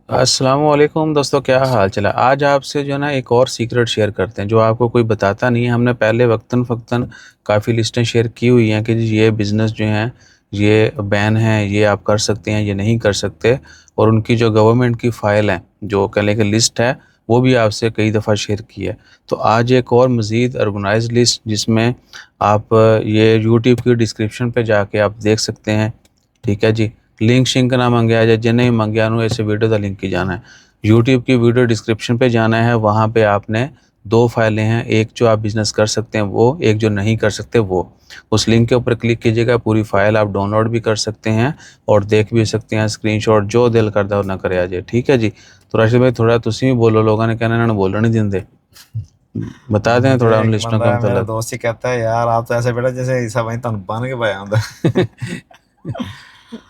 अस्सलाम वालेकुम दोस्तों, क्या हाल चला। आज आपसे जो है ना एक और सीक्रेट शेयर करते हैं जो आपको कोई बताता नहीं है। हमने पहले वक्तन फ़क्तन काफ़ी लिस्टें शेयर की हुई हैं कि जी ये बिज़नेस जो हैं ये बैन है, ये आप कर सकते हैं, ये नहीं कर सकते। और उनकी जो गवर्नमेंट की फ़ाइल है, जो कह लें कि लिस्ट है, वो भी आपसे कई दफ़ा शेयर की है। तो आज एक और मज़ीद ऑर्गेनाइज़्ड लिस्ट जिसमें आप ये यूट्यूब की डिस्क्रिप्शन पे जाके आप देख सकते हैं। ठीक है जी। लिंक शिंक ना मंगया जाए, जिन्हें भी मंगया नु ऐसे वीडियो का लिंक ही जाना है। यूट्यूब की वीडियो डिस्क्रिप्शन पे जाना है, वहाँ पे आपने 2 फाइलें हैं, एक जो आप बिज़नेस कर सकते हैं वो, एक जो नहीं कर सकते वो। उस लिंक के ऊपर क्लिक कीजिएगा, पूरी फाइल आप डाउनलोड भी कर सकते हैं और देख भी सकते हैं स्क्रीनशॉट, जो दिल करदा उन्ना करेया जे। ठीक है जी। तो राशिद भाई थोड़ा तुसीं भी बोलो, लोगों ने कहना इन्होंने बोलन नहीं दिंदे। बता दें मुझे थोड़ा उन एक लिस्टों बंदा के है, मेरा मतलब। दोस्त ही कहता है यार आप तो ऐसे बेटा जैसे ईसा भाई तुम बन के पाया होंगे।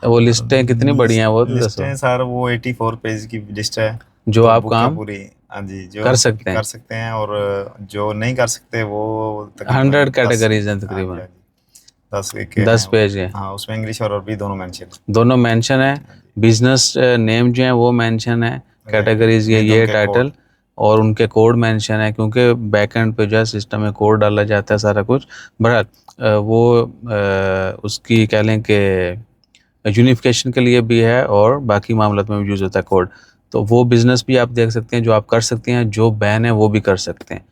वो लिस्टें कितनी बड़ी हैं वो तो दसो, लिस्टें सर वो 84 पेज की लिस्ट है। जो दो आप बुक है काम पूरी। हाँ जी, जो कर हम सकते कर हैं। सकते हैं और जो नहीं कर सकते वो तकरीबन 100 10। कैटेगरीज हैं हाँ जी, तकरीबन। हाँ जी, 10 के 10 हैं वो। पेज है, हाँ, उसमें इंग्लिश और अरबी दोनों मेंशन है। दोनों मेंशन है। हाँ जी। बिजनेस नेम जो है वो मेंशन है, राइट। कैटेगरीज विद ये उनके कोड। टाइटल, और उनके कोड मेंशन है, क्योंकि बैकएंड पे जो है सिस्टम में कोड डाला जाता है सारा कुछ। बहरहाल वो उसकी कह लें कि यूनिफिकेशन के लिए भी है और बाकी मामलों में भी यूज़ होता है कोड। तो वो बिज़नेस भी आप देख सकते हैं जो आप कर सकते हैं, जो बैन है वो भी कर सकते हैं।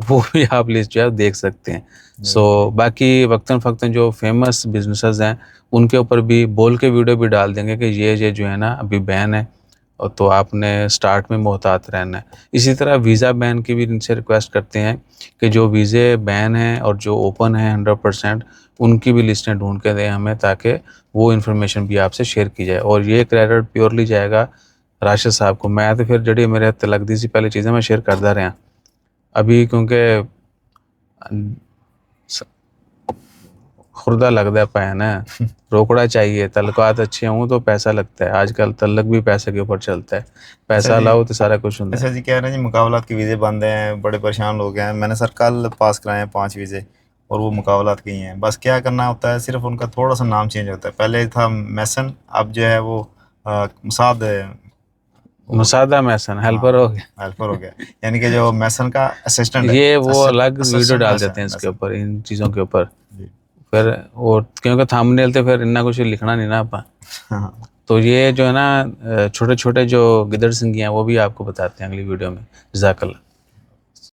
वो भी आप लिस्ट जो है देख सकते हैं। सो बाकी वक्तन फ़क्तन जो फेमस बिजनेसेस हैं उनके ऊपर भी बोल के वीडियो भी डाल देंगे कि ये जो है ना अभी बैन है, और तो आपने स्टार्ट में मोहतात रहना है। इसी तरह वीज़ा बैन की भी इनसे रिक्वेस्ट करते हैं कि जो वीज़े बैन हैं और जो ओपन हैं 100%, उनकी भी लिस्टें ढूंढ के दें हमें, ताकि वो इन्फॉर्मेशन भी आपसे शेयर की जाए। और ये क्रेडिट प्योरली जाएगा राशिद साहब को। मैं तो फिर जड़ी मेरे हत्थे लगती सी पहले चीज़ें मैं शेयर करता रहा अभी, क्योंकि खुर्दा लगता है पैन है, रोकड़ा चाहिए। तल्लुकात अच्छे हों तो पैसा लगता है, आजकल तल्लक भी पैसे के ऊपर चलता है। अच्छा पैसा जी। लाओ तो सारा कुछ होता अच्छा है। जी, कह रहे हैं जी मुकाबलात के वीज़े बंद हैं, बड़े परेशान लोग हैं। मैंने सर कल पास कराए हैं 5 वीज़े और वो मुकाबलात के ही हैं। बस क्या करना होता है, सिर्फ उनका थोड़ा सा नाम चेंज होता है। पहले था मैसन, अब जो है वो मुसाद वो हो गया। मुसादा मैसन हेल्पर हाँ, हो गया। हेल्पर हो गया। यानी कि जो मैसन का असिस्टेंट है। ये वो अलग वीडियो असिस्टेंट डाल देते मैसन हैं इसके मैसन। ऊपर, इन चीज़ों के ऊपर। जी। फिर वो क्योंकि थंबनेल तो फिर इतना कुछ लिखना नहीं ना आपा। हाँ। तो ये जो है ना छोटे छोटे जो गिदड़ सिंगी हैं वो भी आपको बताते हैं अगली वीडियो में। जज़ाकल्लाह।